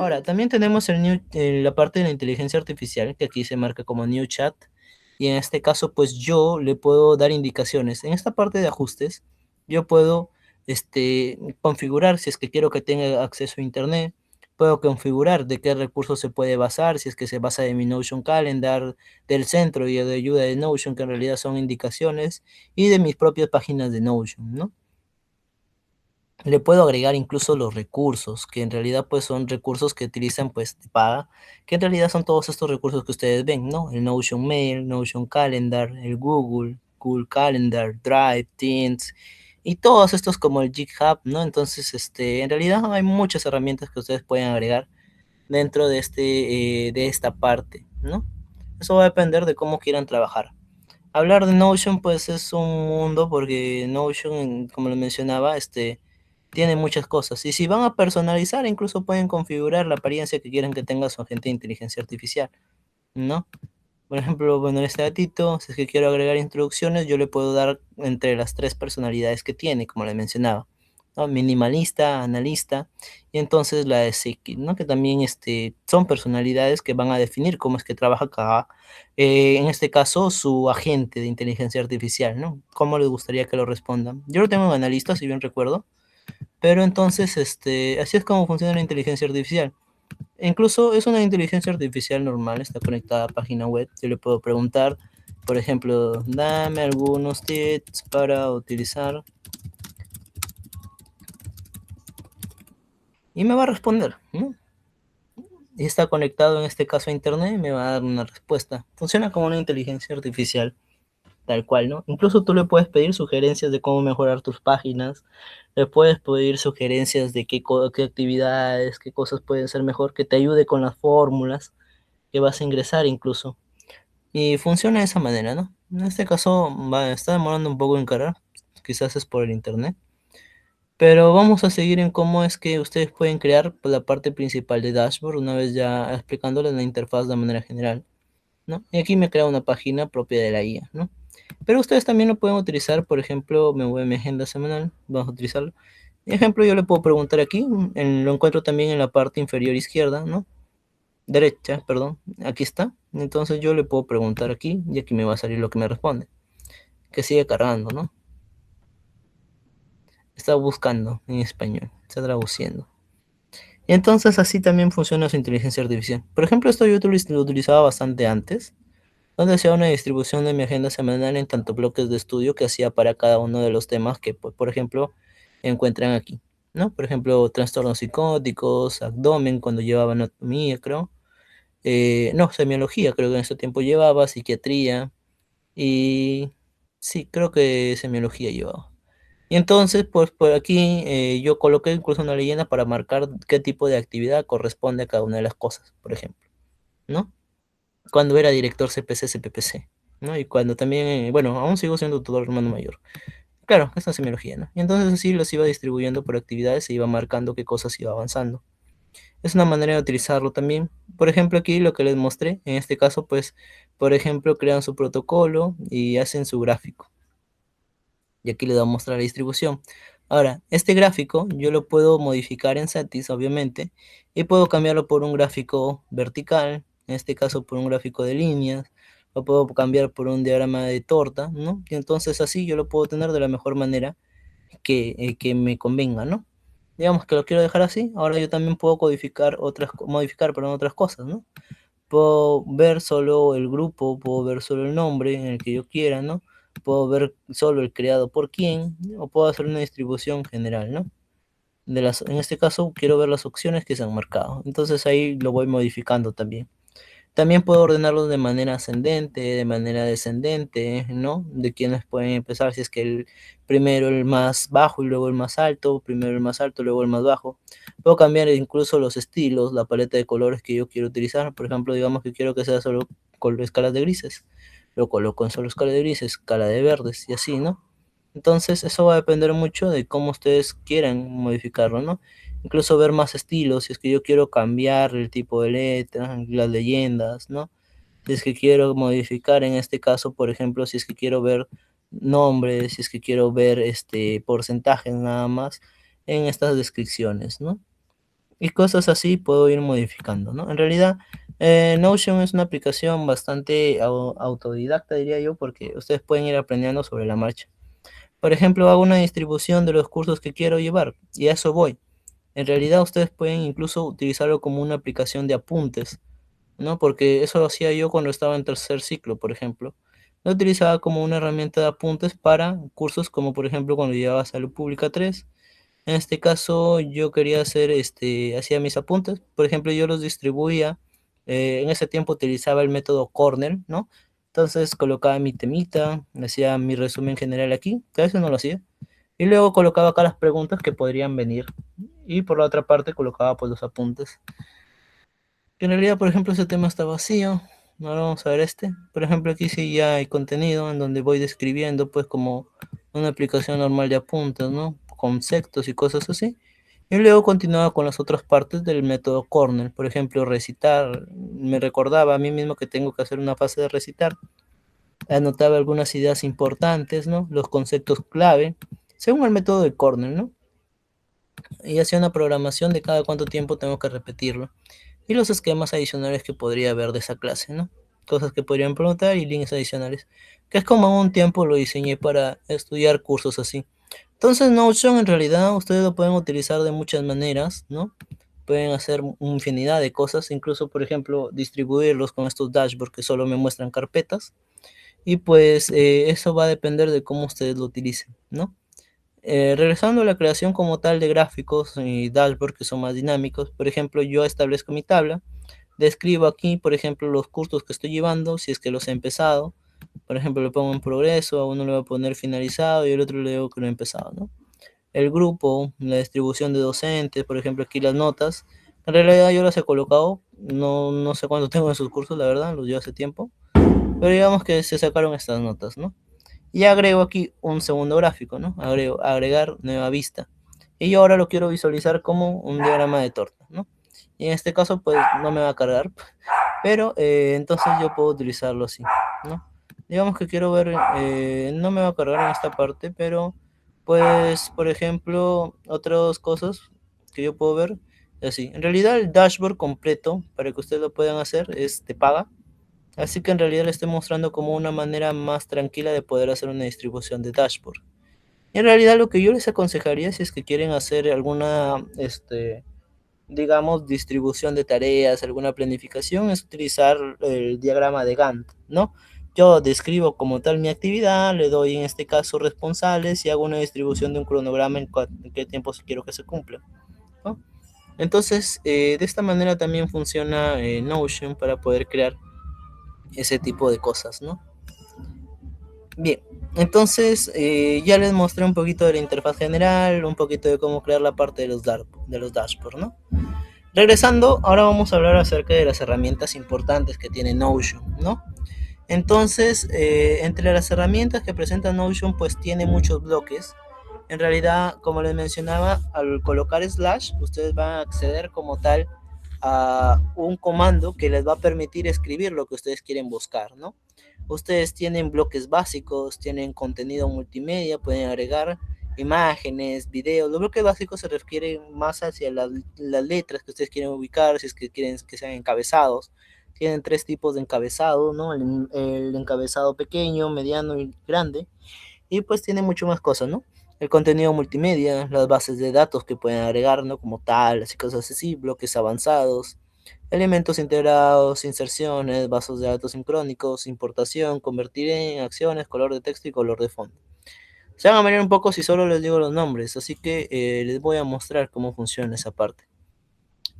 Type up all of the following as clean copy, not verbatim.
Ahora, también tenemos la parte de la inteligencia artificial, que aquí se marca como New Chat, y en este caso, pues yo le puedo dar indicaciones. En esta parte de ajustes, yo puedo configurar si es que quiero que tenga acceso a Internet, puedo configurar de qué recursos se puede basar, si es que se basa en mi Notion Calendar, del centro y de ayuda de Notion, que en realidad son indicaciones, y de mis propias páginas de Notion, ¿no? Le puedo agregar incluso los recursos, que en realidad pues son recursos que utilizan pues de paga, que en realidad son todos estos recursos que ustedes ven, ¿no? El Notion Mail, Notion Calendar, el Google Calendar, Drive, Teams y todos estos como el GitHub, ¿no? Entonces, en realidad hay muchas herramientas que ustedes pueden agregar dentro de de esta parte, ¿no? Eso va a depender de cómo quieran trabajar. Hablar de Notion, pues es un mundo porque Notion, como lo mencionaba, tiene muchas cosas. Y si van a personalizar, incluso pueden configurar la apariencia que quieran que tenga su agente de inteligencia artificial, ¿no? Por ejemplo, bueno, en este gatito, si es que quiero agregar instrucciones, yo le puedo dar entre las tres personalidades que tiene, como le mencionaba, ¿no? Minimalista, analista, y entonces la de Psique, ¿no? Que también son personalidades que van a definir cómo es que trabaja cada, en este caso, su agente de inteligencia artificial, ¿no? ¿Cómo les gustaría que lo respondan? Yo lo tengo en analista, si bien recuerdo, pero entonces, así es como funciona la inteligencia artificial. Incluso es una inteligencia artificial normal, está conectada a página web. Yo le puedo preguntar, por ejemplo, dame algunos tips para utilizar y me va a responder, ¿no? Y está conectado en este caso a internet y me va a dar una respuesta. Funciona como una inteligencia artificial, tal cual, ¿no? Incluso tú le puedes pedir sugerencias de cómo mejorar tus páginas, le puedes pedir sugerencias de qué actividades, qué cosas pueden ser mejor, que te ayude con las fórmulas que vas a ingresar incluso. Y funciona de esa manera, ¿no? En este caso está demorando un poco en cargar, quizás es por el internet, pero vamos a seguir en cómo es que ustedes pueden crear pues, la parte principal de dashboard una vez ya explicándoles la interfaz de manera general, ¿no? Y aquí me crea una página propia de la IA, ¿no? Pero ustedes también lo pueden utilizar, por ejemplo, me voy a mi agenda semanal, vamos a utilizarlo. Ejemplo, yo le puedo preguntar aquí, lo encuentro también en la parte inferior izquierda, ¿no? Derecha, perdón, aquí está. Entonces yo le puedo preguntar aquí y aquí me va a salir lo que me responde. Que sigue cargando, ¿no? Está buscando en español, está traduciendo. Y entonces así también funciona su inteligencia artificial. Por ejemplo, esto yo lo utilizaba bastante antes, donde hacía una distribución de mi agenda semanal en tantos bloques de estudio que hacía para cada uno de los temas que, pues, por ejemplo, encuentran aquí, ¿no? Por ejemplo, trastornos psicóticos, abdomen, cuando llevaba anatomía, creo. No, semiología, creo que en ese tiempo llevaba, psiquiatría y sí, creo que semiología llevaba. Y entonces, pues por aquí yo coloqué incluso una leyenda para marcar qué tipo de actividad corresponde a cada una de las cosas, por ejemplo, ¿no? Cuando era director CPC, CPPC, ¿no? Y cuando también, bueno, aún sigo siendo tutor hermano mayor. Claro, esta es semiología, ¿no? Y entonces así los iba distribuyendo por actividades e iba marcando qué cosas iba avanzando. Es una manera de utilizarlo también. Por ejemplo, aquí lo que les mostré, en este caso, pues, por ejemplo, crean su protocolo y hacen su gráfico. Y aquí les voy a mostrar la distribución. Ahora, este gráfico yo lo puedo modificar en Satis, obviamente, y puedo cambiarlo por un gráfico vertical, en este caso por un gráfico de líneas, lo puedo cambiar por un diagrama de torta, ¿no? Y entonces así yo lo puedo tener de la mejor manera que me convenga, ¿no? Digamos que lo quiero dejar así, ahora yo también puedo codificar modificar, perdón, otras cosas, ¿no? Puedo ver solo el grupo, puedo ver solo el nombre en el que yo quiera, ¿no? Puedo ver solo el creado por quién, o puedo hacer una distribución general, ¿no? En este caso quiero ver las opciones que se han marcado. Entonces ahí lo voy modificando también. También puedo ordenarlos de manera ascendente, de manera descendente, ¿no? De quienes pueden empezar, si es que el primero el más bajo y luego el más alto, primero el más alto, luego el más bajo. Puedo cambiar incluso los estilos, la paleta de colores que yo quiero utilizar. Por ejemplo, digamos que quiero que sea solo con escalas de grises. Lo coloco en solo escala de grises, escala de verdes y así, ¿no? Entonces, eso va a depender mucho de cómo ustedes quieran modificarlo, ¿no? Incluso ver más estilos, si es que yo quiero cambiar el tipo de letra, las leyendas, ¿no? Si es que quiero modificar en este caso, por ejemplo, si es que quiero ver nombres, si es que quiero ver porcentajes nada más en estas descripciones, ¿no? y cosas así puedo ir modificando, ¿no? En realidad, Notion es una aplicación bastante autodidacta, diría yo, porque ustedes pueden ir aprendiendo sobre la marcha. Por ejemplo, hago una distribución de los cursos que quiero llevar y a eso voy. En realidad, ustedes pueden incluso utilizarlo como una aplicación de apuntes, ¿no? Porque eso lo hacía yo cuando estaba en tercer ciclo, por ejemplo. Lo utilizaba como una herramienta de apuntes para cursos como, por ejemplo, cuando llevaba Salud Pública 3. En este caso, yo quería hacer, hacía mis apuntes. Por ejemplo, yo los distribuía. En ese tiempo utilizaba el método Cornell, ¿no? Entonces colocaba mi temita, hacía mi resumen general aquí, que a veces no lo hacía. Y luego colocaba acá las preguntas que podrían venir. Y por la otra parte colocaba pues los apuntes. En realidad, por ejemplo, ese tema está vacío. Ahora vamos a ver este. Por ejemplo, aquí sí ya hay contenido en donde voy describiendo pues como una aplicación normal de apuntes, ¿no? Conceptos y cosas así. Y luego continuaba con las otras partes del método Cornell. Por ejemplo, recitar. Me recordaba a mí mismo que tengo que hacer una fase de recitar. Anotaba algunas ideas importantes, ¿no? Los conceptos clave, según el método de Cornell, ¿no? Y hacía una programación de cada cuánto tiempo tengo que repetirlo. Y los esquemas adicionales que podría haber de esa clase, ¿no? Cosas que podrían preguntar y links adicionales. Que es como un tiempo lo diseñé para estudiar cursos así. Entonces Notion en realidad ustedes lo pueden utilizar de muchas maneras, ¿no? Pueden hacer infinidad de cosas, incluso por ejemplo distribuirlos con estos dashboards que solo me muestran carpetas. Y pues eso va a depender de cómo ustedes lo utilicen, ¿no? Regresando a la creación como tal de gráficos y dashboards que son más dinámicos, por ejemplo, yo establezco mi tabla, describo aquí, por ejemplo, los cursos que estoy llevando, si es que los he empezado, por ejemplo, le pongo en progreso, a uno le voy a poner finalizado y al otro le digo que lo he empezado, ¿no? El grupo, la distribución de docentes, por ejemplo, aquí las notas, en realidad yo las he colocado, no sé cuánto tengo en sus cursos, la verdad, los llevo hace tiempo, pero digamos que se sacaron estas notas, ¿no? Y agrego aquí un segundo gráfico, ¿no? Agrego agregar nueva vista. Y yo ahora lo quiero visualizar como un diagrama de torta, ¿no? Y en este caso, pues no me va a cargar, pero entonces yo puedo utilizarlo así, ¿no? Digamos que quiero ver, no me va a cargar en esta parte, pero pues, por ejemplo, otras cosas que yo puedo ver, así. En realidad el dashboard completo, para que ustedes lo puedan hacer, es de paga. Así que en realidad le estoy mostrando como una manera más tranquila de poder hacer una distribución de dashboard. Y en realidad lo que yo les aconsejaría si es que quieren hacer alguna, digamos, distribución de tareas, alguna planificación, es utilizar el diagrama de Gantt, ¿no? Yo describo como tal mi actividad, le doy en este caso responsables y hago una distribución de un cronograma en qué tiempo quiero que se cumpla, ¿no? Entonces, de esta manera también funciona Notion para poder crear ese tipo de cosas, ¿no? Bien, entonces ya les mostré un poquito de la interfaz general, un poquito de cómo crear la parte de los dashboards, ¿no? Regresando, ahora vamos a hablar acerca de las herramientas importantes que tiene Notion, ¿no? Entonces, entre las herramientas que presenta Notion, pues tiene muchos bloques. En realidad, como les mencionaba, al colocar slash, ustedes van a acceder como tal a un comando que les va a permitir escribir lo que ustedes quieren buscar, ¿no? Ustedes tienen bloques básicos, tienen contenido multimedia, pueden agregar imágenes, videos. Los bloques básicos se refieren más hacia las letras que ustedes quieren ubicar, si es que quieren que sean encabezados. Tienen tres tipos de encabezado, ¿no? El encabezado pequeño, mediano y grande. Y pues tiene mucho más cosas, ¿no? El contenido multimedia, las bases de datos que pueden agregar, ¿no? Como tablas y cosas así, bloques avanzados, elementos integrados, inserciones, bases de datos sincrónicos, importación, convertir en acciones, color de texto y color de fondo. Se van a ver un poco si solo les digo los nombres, así que les voy a mostrar cómo funciona esa parte.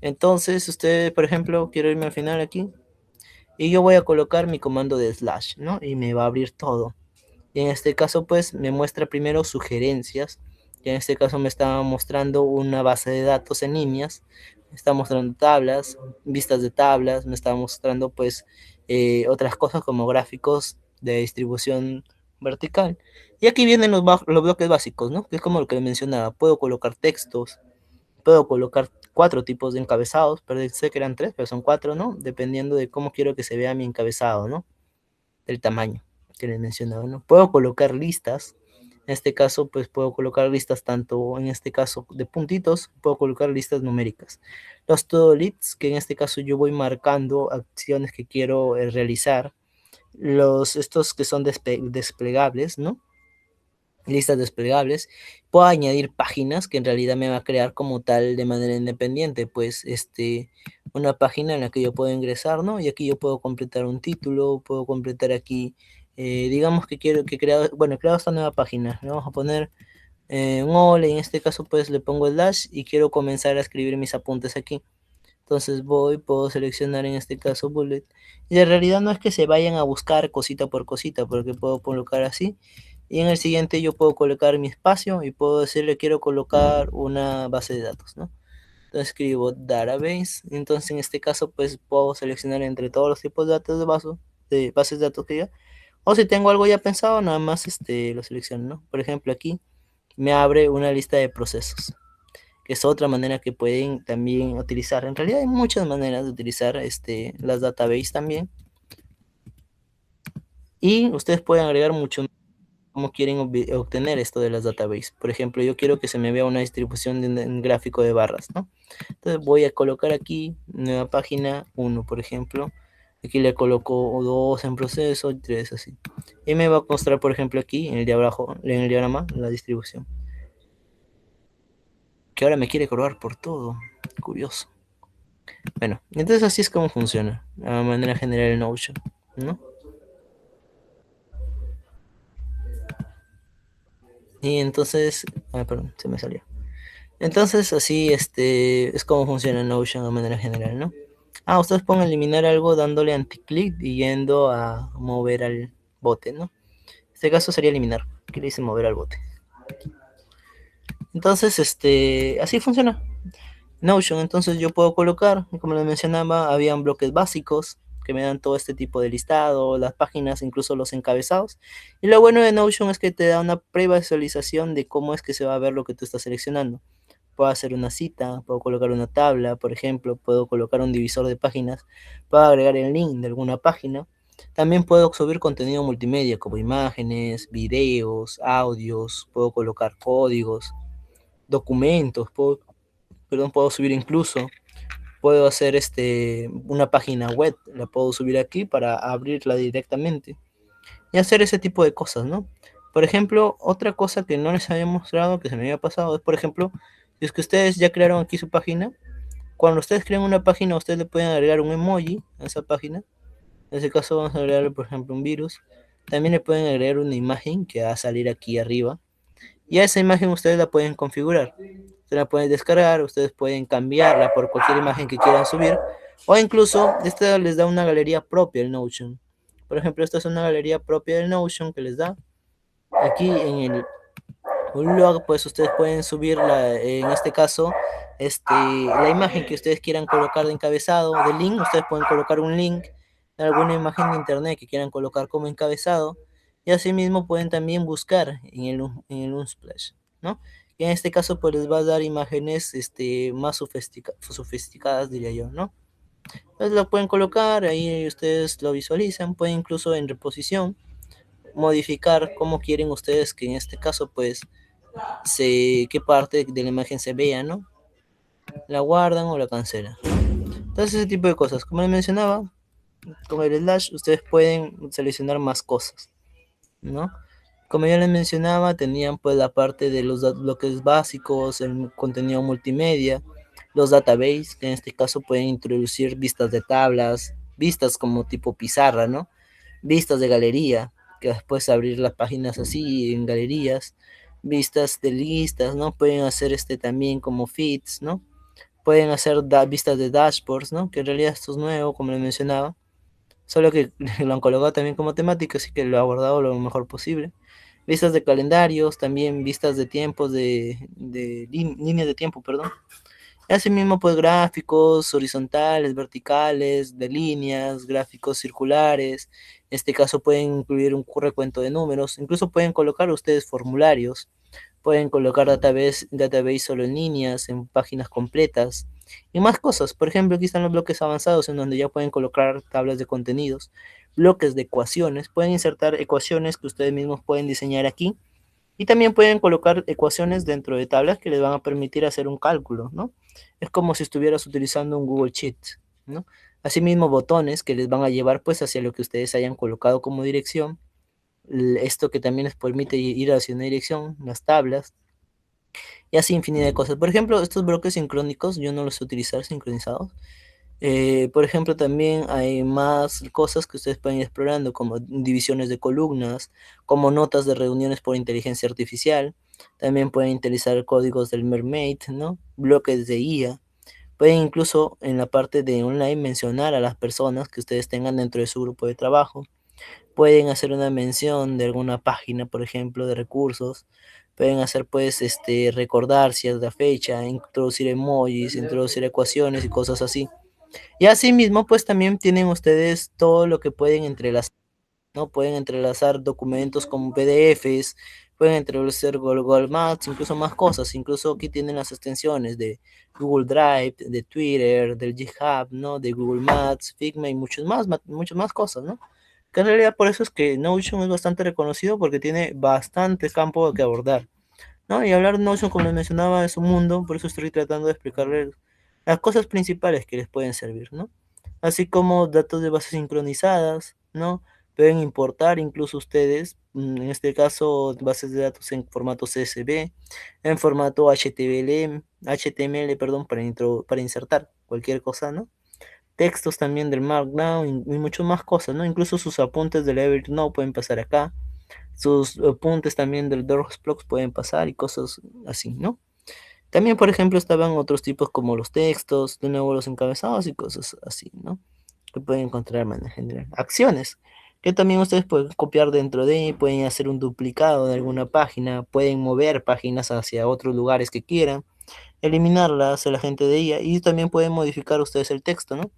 Entonces, usted, por ejemplo, quiero irme al final aquí y yo voy a colocar mi comando de slash, ¿no? Y me va a abrir todo. Y en este caso, pues, me muestra primero sugerencias. Y en este caso me está mostrando una base de datos en líneas. Me está mostrando tablas, vistas de tablas. Me está mostrando, pues, otras cosas como gráficos de distribución vertical. Y aquí vienen los bloques básicos, ¿no? Que es como lo que mencionaba. Puedo colocar textos. Puedo colocar cuatro tipos de encabezados. Pero sé que eran tres, pero son cuatro, ¿no? Dependiendo de cómo quiero que se vea mi encabezado, ¿no? Del tamaño que les mencionaba, ¿no? Puedo colocar listas, En este caso, pues puedo colocar listas tanto, en este caso, de puntitos, puedo colocar listas numéricas. Los to-do lists, que en este caso yo voy marcando acciones que quiero realizar. Estos que son desplegables, ¿no? Listas desplegables. Puedo añadir páginas que en realidad me va a crear como tal de manera independiente, pues una página en la que yo puedo ingresar, ¿no? Y aquí yo puedo completar un título, puedo completar aquí, digamos que quiero que crear, bueno, he creado esta nueva página, le vamos a poner un hola, y en este caso pues le pongo el dash y quiero comenzar a escribir mis apuntes aquí. Entonces puedo seleccionar en este caso bullet. Y en realidad no es que se vayan a buscar cosita por cosita, porque puedo colocar así. Y en el siguiente yo puedo colocar mi espacio y puedo decirle quiero colocar una base de datos, ¿no? Entonces escribo database. Entonces en este caso pues puedo seleccionar entre todos los tipos de datos de bases de datos que ya. O si tengo algo ya pensado, nada más lo selecciono, ¿no? Por ejemplo aquí me abre una lista de procesos, que es otra manera que pueden también utilizar. En realidad hay muchas maneras de utilizar las databases también. Y ustedes pueden agregar mucho cómo quieren obtener esto de las databases. Por ejemplo, yo quiero que se me vea una distribución de un gráfico de barras, ¿no? Entonces voy a colocar aquí, nueva página 1, por ejemplo. Aquí le coloco 2 en proceso y 3 así. Y me va a mostrar, por ejemplo, aquí en el de abajo, en el diagrama, la distribución. Que ahora me quiere cobrar por todo. Curioso. Bueno, entonces así es como funciona, de manera general el Notion, ¿no? Y entonces, perdón, se me salió. Entonces así es como funciona Notion de manera general, ¿no? Ustedes pueden eliminar algo dándole anticlick y yendo a mover al bote, ¿no? En este caso sería eliminar, que le dice mover al bote. Entonces, así funciona Notion. Entonces yo puedo colocar, como les mencionaba, habían bloques básicos que me dan todo este tipo de listado, las páginas, incluso los encabezados. Y lo bueno de Notion es que te da una previsualización de cómo es que se va a ver lo que tú estás seleccionando. Puedo hacer una cita, puedo colocar una tabla, por ejemplo, puedo colocar un divisor de páginas, puedo agregar el link de alguna página. También puedo subir contenido multimedia como imágenes, videos, audios, puedo colocar códigos, documentos, puedo subir incluso, puedo hacer una página web, la puedo subir aquí para abrirla directamente y hacer ese tipo de cosas, ¿no? Por ejemplo, otra cosa que no les había mostrado, que se me había pasado, es, por ejemplo, si es que ustedes ya crearon aquí su página, cuando ustedes crean una página, ustedes le pueden agregar un emoji a esa página. En ese caso vamos a agregarle, por ejemplo, un virus. También le pueden agregar una imagen que va a salir aquí arriba. Y a esa imagen ustedes la pueden configurar. Ustedes la pueden descargar, ustedes pueden cambiarla por cualquier imagen que quieran subir. O incluso, esta les da una galería propia el Notion. Por ejemplo, esta es una galería propia del Notion que les da. Aquí en el blog, pues ustedes pueden subir, en este caso, la imagen que ustedes quieran colocar de encabezado, de link. Ustedes pueden colocar un link de alguna imagen de internet que quieran colocar como encabezado. Y asimismo pueden también buscar en el Unsplash, ¿no? Y en este caso, pues les va a dar imágenes más sofisticadas, diría yo, ¿no? Entonces lo pueden colocar, ahí ustedes lo visualizan, pueden incluso en reposición modificar cómo quieren ustedes que en este caso, pues, qué parte de la imagen se vea, ¿no? La guardan o la cancelan. Entonces ese tipo de cosas. Como les mencionaba, con el slash ustedes pueden seleccionar más cosas, ¿no? Como ya les mencionaba, tenían pues la parte de los bloques básicos, el contenido multimedia, los databases, que en este caso pueden introducir vistas de tablas, vistas como tipo pizarra, ¿no? Vistas de galería, que después abrir las páginas así en galerías, vistas de listas, ¿no? Pueden hacer también como feeds, ¿no? Pueden hacer vistas de dashboards, ¿no? Que en realidad esto es nuevo, como les mencionaba, solo que lo han colocado también como temática, así que lo he abordado lo mejor posible. Vistas de calendarios, también vistas de tiempos, líneas de tiempo, perdón. Asimismo, pues gráficos horizontales, verticales, de líneas, gráficos circulares. En este caso pueden incluir un recuento de números. Incluso pueden colocar ustedes formularios. Pueden colocar database solo en líneas, en páginas completas y más cosas. Por ejemplo, aquí están los bloques avanzados en donde ya pueden colocar tablas de contenidos, bloques de ecuaciones. Pueden insertar ecuaciones que ustedes mismos pueden diseñar aquí Y también pueden colocar ecuaciones dentro de tablas que les van a permitir hacer un cálculo, ¿no? Es como si estuvieras utilizando un Google Sheet, ¿no? Asimismo, botones que les van a llevar pues hacia lo que ustedes hayan colocado como dirección. Esto que también les permite ir hacia una dirección, las tablas, y así infinidad de cosas. Por ejemplo, estos bloques sincrónicos yo no los sé utilizar sincronizados. Por ejemplo, también hay más cosas que ustedes pueden ir explorando, como divisiones de columnas, como notas de reuniones por inteligencia artificial. También pueden utilizar códigos del Mermaid, ¿no? Bloques de IA. Pueden incluso en la parte de online mencionar a las personas que ustedes tengan dentro de su grupo de trabajo. Pueden hacer una mención de alguna página, por ejemplo, de recursos. Pueden hacer, pues, recordar cierta fecha, introducir emojis, introducir ecuaciones y cosas así. Y asimismo, pues también tienen ustedes todo lo que pueden entrelazar, ¿no? Pueden entrelazar documentos como PDFs, pueden entrelazar Google Maps, incluso más cosas. Incluso aquí tienen las extensiones de Google Drive, de Twitter, del GitHub, ¿no? De Google Maps, Figma y muchas más cosas, ¿no? Que en realidad por eso es que Notion es bastante reconocido porque tiene bastante campo que abordar. ¿No? Y hablar de Notion, como les mencionaba, es un mundo, por eso estoy tratando de explicarles las cosas principales que les pueden servir, ¿no? Así como datos de bases sincronizadas, ¿no? Pueden importar incluso ustedes, en este caso, bases de datos en formato CSV, en formato HTML, perdón, para insertar cualquier cosa, ¿no? Textos también del Markdown y muchas más cosas, ¿no? Incluso sus apuntes del Evernote pueden pasar acá, sus apuntes también del Dropbox pueden pasar y cosas así, ¿no? También, por ejemplo, estaban otros tipos como los textos, de nuevo los encabezados y cosas así, ¿no? Que pueden encontrar de manera general. Acciones, que también ustedes pueden copiar dentro de, pueden hacer un duplicado de alguna página, pueden mover páginas hacia otros lugares que quieran, eliminarlas a la gente de ella y también pueden modificar ustedes el texto, ¿no?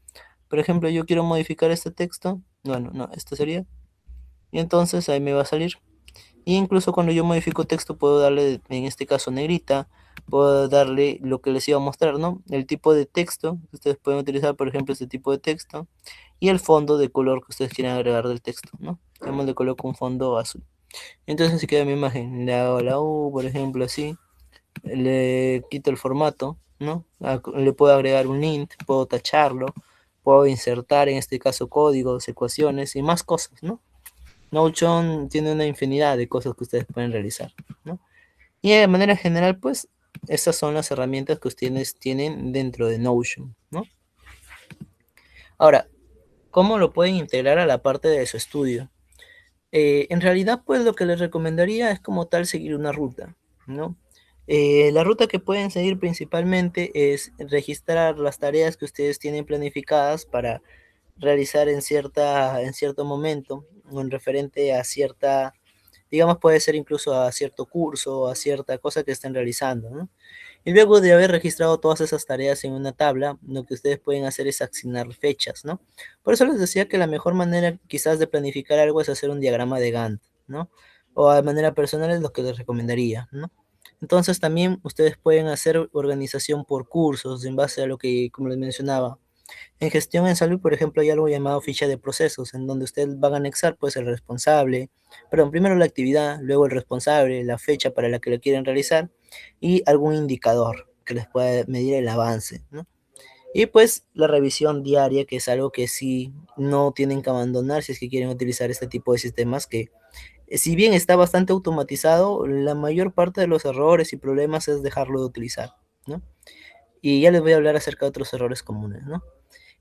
Por ejemplo, yo quiero modificar este texto, bueno, no, este sería, y entonces ahí me va a salir. Y incluso cuando yo modifico texto puedo darle, en este caso negrita, puedo darle lo que les iba a mostrar, ¿no? El tipo de texto, que ustedes pueden utilizar, por ejemplo, este tipo de texto, y el fondo de color que ustedes quieran agregar del texto, ¿no? Digamos, le coloco un fondo azul. Entonces así queda mi imagen. Le hago la U, por ejemplo, así. Le quito el formato, ¿no? Le puedo agregar un int, puedo tacharlo, puedo insertar, en este caso, códigos, ecuaciones y más cosas, ¿no? Notion tiene una infinidad de cosas que ustedes pueden realizar, ¿no? Y de manera general, pues, estas son las herramientas que ustedes tienen dentro de Notion, ¿no? Ahora, ¿cómo lo pueden integrar a la parte de su estudio? En realidad, pues, lo que les recomendaría es como tal seguir una ruta, ¿no? La ruta que pueden seguir principalmente es registrar las tareas que ustedes tienen planificadas para realizar en cierto momento, o en referente a cierta, digamos, puede ser incluso a cierto curso, a cierta cosa que estén realizando, ¿no? Y luego de haber registrado todas esas tareas en una tabla, lo que ustedes pueden hacer es asignar fechas, ¿no? Por eso les decía que la mejor manera quizás de planificar algo es hacer un diagrama de Gantt, ¿no? O de manera personal es lo que les recomendaría, ¿no? Entonces también ustedes pueden hacer organización por cursos en base a lo que, como les mencionaba, en gestión en salud, por ejemplo, hay algo llamado ficha de procesos, en donde ustedes van a anexar pues el responsable, perdón, primero la actividad, luego el responsable, la fecha para la que lo quieren realizar y algún indicador que les pueda medir el avance, ¿no? Y pues la revisión diaria, que es algo que sí no tienen que abandonar si es que quieren utilizar este tipo de sistemas que, si bien está bastante automatizado, la mayor parte de los errores y problemas es dejarlo de utilizar, ¿no? Y ya les voy a hablar acerca de otros errores comunes, ¿no?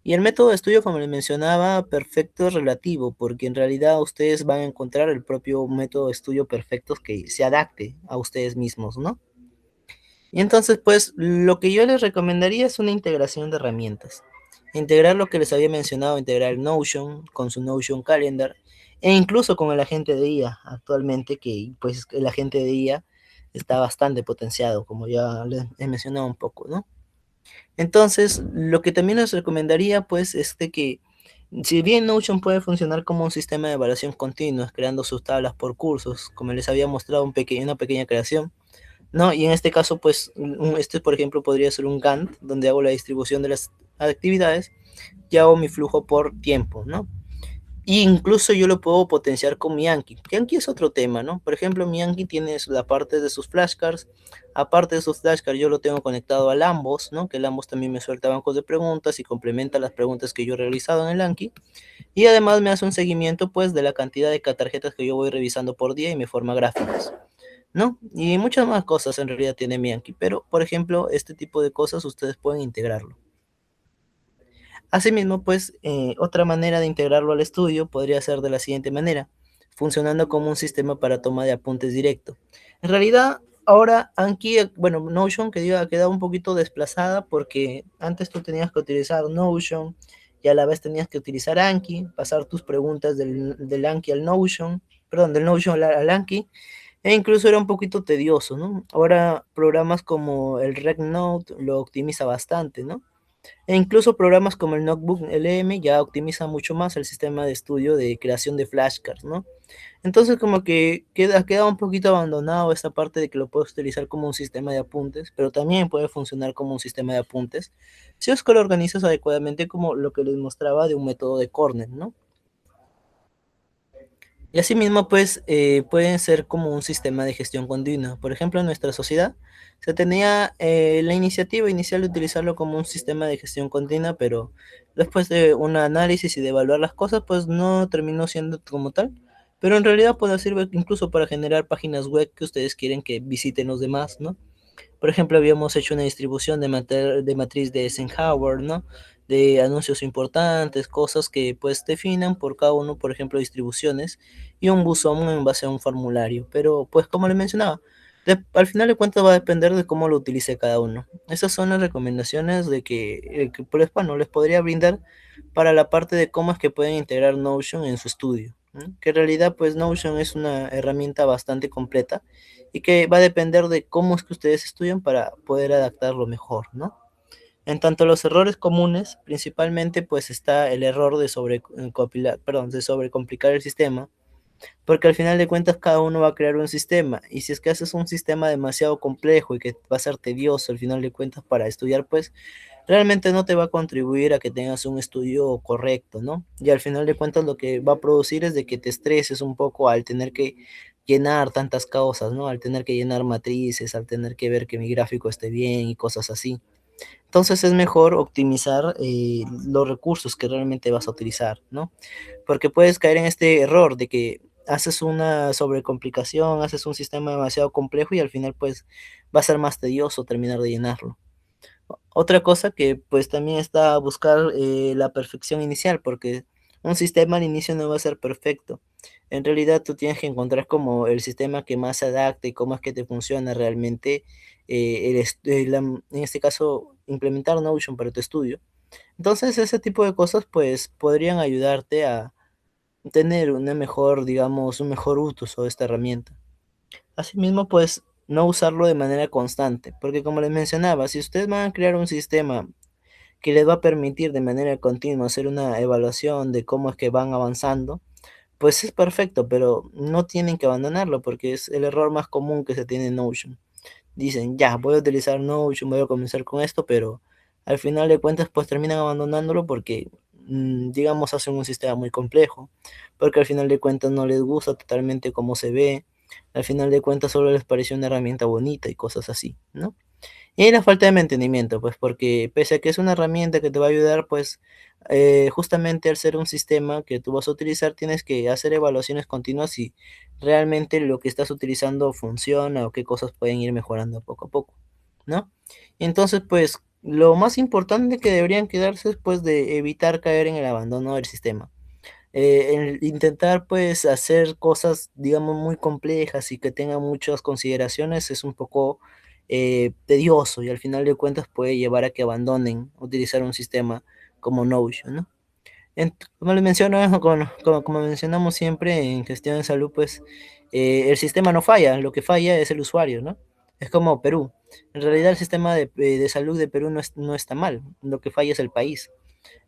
Y el método de estudio, como les mencionaba, perfecto es relativo, porque en realidad ustedes van a encontrar el propio método de estudio perfecto que se adapte a ustedes mismos, ¿no? Y entonces, pues, lo que yo les recomendaría es una integración de herramientas. Integrar lo que les había mencionado, integrar Notion con su Notion Calendar, e incluso con el agente de IA actualmente, que pues el agente de IA está bastante potenciado, como ya les he mencionado un poco, ¿no? Entonces, lo que también les recomendaría, pues, es de que, si bien Notion puede funcionar como un sistema de evaluación continua, creando sus tablas por cursos, como les había mostrado una pequeña creación, ¿no? Y en este caso, pues, este, por ejemplo, podría ser un Gantt, donde hago la distribución de las actividades y hago mi flujo por tiempo, ¿no? Y incluso yo lo puedo potenciar con mi Anki. Que Anki es otro tema, ¿no? Por ejemplo, mi Anki tiene la parte de sus flashcards. Aparte de sus flashcards, yo lo tengo conectado al Ambos, ¿no? Que el Ambos también me suelta bancos de preguntas y complementa las preguntas que yo he realizado en el Anki. Y además me hace un seguimiento, pues, de la cantidad de tarjetas que yo voy revisando por día y me forma gráficos, ¿no? Y muchas más cosas en realidad tiene mi Anki. Pero, por ejemplo, este tipo de cosas ustedes pueden integrarlo. Asimismo, pues, otra manera de integrarlo al estudio podría ser de la siguiente manera, funcionando como un sistema para toma de apuntes directo. En realidad, ahora Anki, bueno, Notion que ha quedado un poquito desplazada porque antes tú tenías que utilizar Notion y a la vez tenías que utilizar Anki, pasar tus preguntas del Anki al Notion, perdón, del Notion al Anki, e incluso era un poquito tedioso, ¿no? Ahora programas como el RecNote lo optimiza bastante, ¿no? E incluso programas como el Notebook LM ya optimiza mucho más el sistema de estudio de creación de flashcards, ¿no? Entonces como que queda un poquito abandonado esta parte de que lo puedes utilizar como un sistema de apuntes, pero también puede funcionar como un sistema de apuntes si es que lo organizas adecuadamente como lo que les mostraba de un método de Cornell, ¿no? Y asimismo, pues, pueden ser como un sistema de gestión continua. Por ejemplo, en nuestra sociedad se tenía la iniciativa inicial de utilizarlo como un sistema de gestión continua, pero después de un análisis y de evaluar las cosas, pues no terminó siendo como tal. Pero en realidad puede servir incluso para generar páginas web que ustedes quieren que visiten los demás, ¿no? Por ejemplo, habíamos hecho una distribución de matriz de Eisenhower, ¿no? De anuncios importantes, cosas que pues definan por cada uno, por ejemplo, distribuciones y un buzón en base a un formulario. Pero pues como le mencionaba, al final de cuentas va a depender de cómo lo utilice cada uno. Esas son las recomendaciones de que pues, bueno, les podría brindar para la parte de cómo es que pueden integrar Notion en su estudio, ¿no? Que en realidad pues Notion es una herramienta bastante completa y que va a depender de cómo es que ustedes estudian para poder adaptarlo mejor, ¿no? En tanto a los errores comunes, principalmente pues está el error de perdón, de sobrecomplicar el sistema, porque al final de cuentas cada uno va a crear un sistema y si es que haces un sistema demasiado complejo y que va a ser tedioso al final de cuentas para estudiar, pues realmente no te va a contribuir a que tengas un estudio correcto, ¿no? Y al final de cuentas lo que va a producir es de que te estreses un poco al tener que llenar tantas cosas, ¿no? Al tener que llenar matrices, al tener que ver que mi gráfico esté bien y cosas así. Entonces es mejor optimizar los recursos que realmente vas a utilizar, ¿no? Porque puedes caer en este error de que haces una sobrecomplicación, haces un sistema demasiado complejo y al final pues va a ser más tedioso terminar de llenarlo. Otra cosa que pues también está a buscar la perfección inicial, porque un sistema al inicio no va a ser perfecto. En realidad tú tienes que encontrar como el sistema que más se adapte y cómo es que te funciona realmente, en este caso, implementar Notion para tu estudio. Entonces ese tipo de cosas pues podrían ayudarte a tener una mejor, digamos, un mejor uso de esta herramienta. Asimismo, pues no usarlo de manera constante, porque como les mencionaba, si ustedes van a crear un sistema que les va a permitir de manera continua hacer una evaluación de cómo es que van avanzando, pues es perfecto, pero no tienen que abandonarlo porque es el error más común que se tiene en Notion. Dicen, ya, voy a utilizar Notion, voy a comenzar con esto, pero al final de cuentas pues terminan abandonándolo porque, digamos, hacen un sistema muy complejo, porque al final de cuentas no les gusta totalmente cómo se ve, al final de cuentas solo les parece una herramienta bonita y cosas así, ¿no? Y la falta de mantenimiento, pues porque pese a que es una herramienta que te va a ayudar, pues justamente al ser un sistema que tú vas a utilizar, tienes que hacer evaluaciones continuas si realmente lo que estás utilizando funciona o qué cosas pueden ir mejorando poco a poco, ¿no? Entonces, pues lo más importante que deberían quedarse es pues de evitar caer en el abandono del sistema. El intentar pues hacer cosas, digamos, muy complejas y que tengan muchas consideraciones es un poco tedioso y al final de cuentas puede llevar a que abandonen utilizar un sistema como Notion, ¿no? Como les menciono, como mencionamos siempre en gestión de salud, pues el sistema no falla, lo que falla es el usuario, ¿no? Es como Perú. En realidad el sistema de salud de Perú no está mal, lo que falla es el país.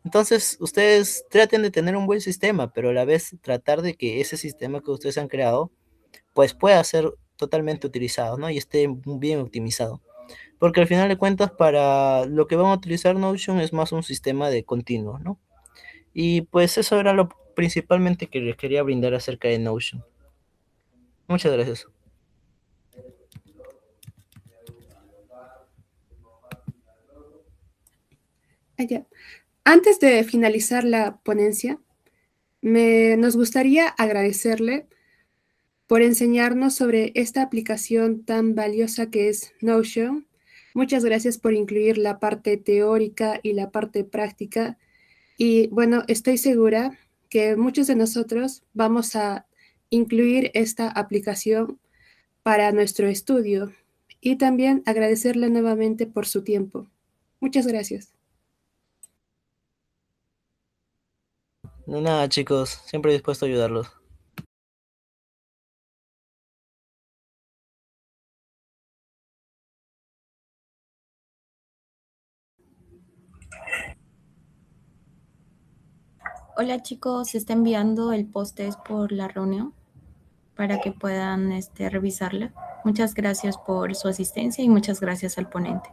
Entonces, ustedes traten de tener un buen sistema, pero a la vez tratar de que ese sistema que ustedes han creado, pues pueda ser totalmente utilizado, ¿no? Y esté bien optimizado. Porque al final de cuentas, para lo que van a utilizar Notion es más un sistema de continuo, ¿no? Y pues eso era lo principalmente que les quería brindar acerca de Notion. Muchas gracias. Ya. Antes de finalizar la ponencia, nos gustaría agradecerle por enseñarnos sobre esta aplicación tan valiosa que es Notion. Muchas gracias por incluir la parte teórica y la parte práctica. Y bueno, estoy segura que muchos de nosotros vamos a incluir esta aplicación para nuestro estudio. Y también agradecerle nuevamente por su tiempo. Muchas gracias. De nada, chicos, siempre dispuesto a ayudarlos. Hola chicos, se está enviando el post-test por la reunión para que puedan revisarla. Muchas gracias por su asistencia y muchas gracias al ponente.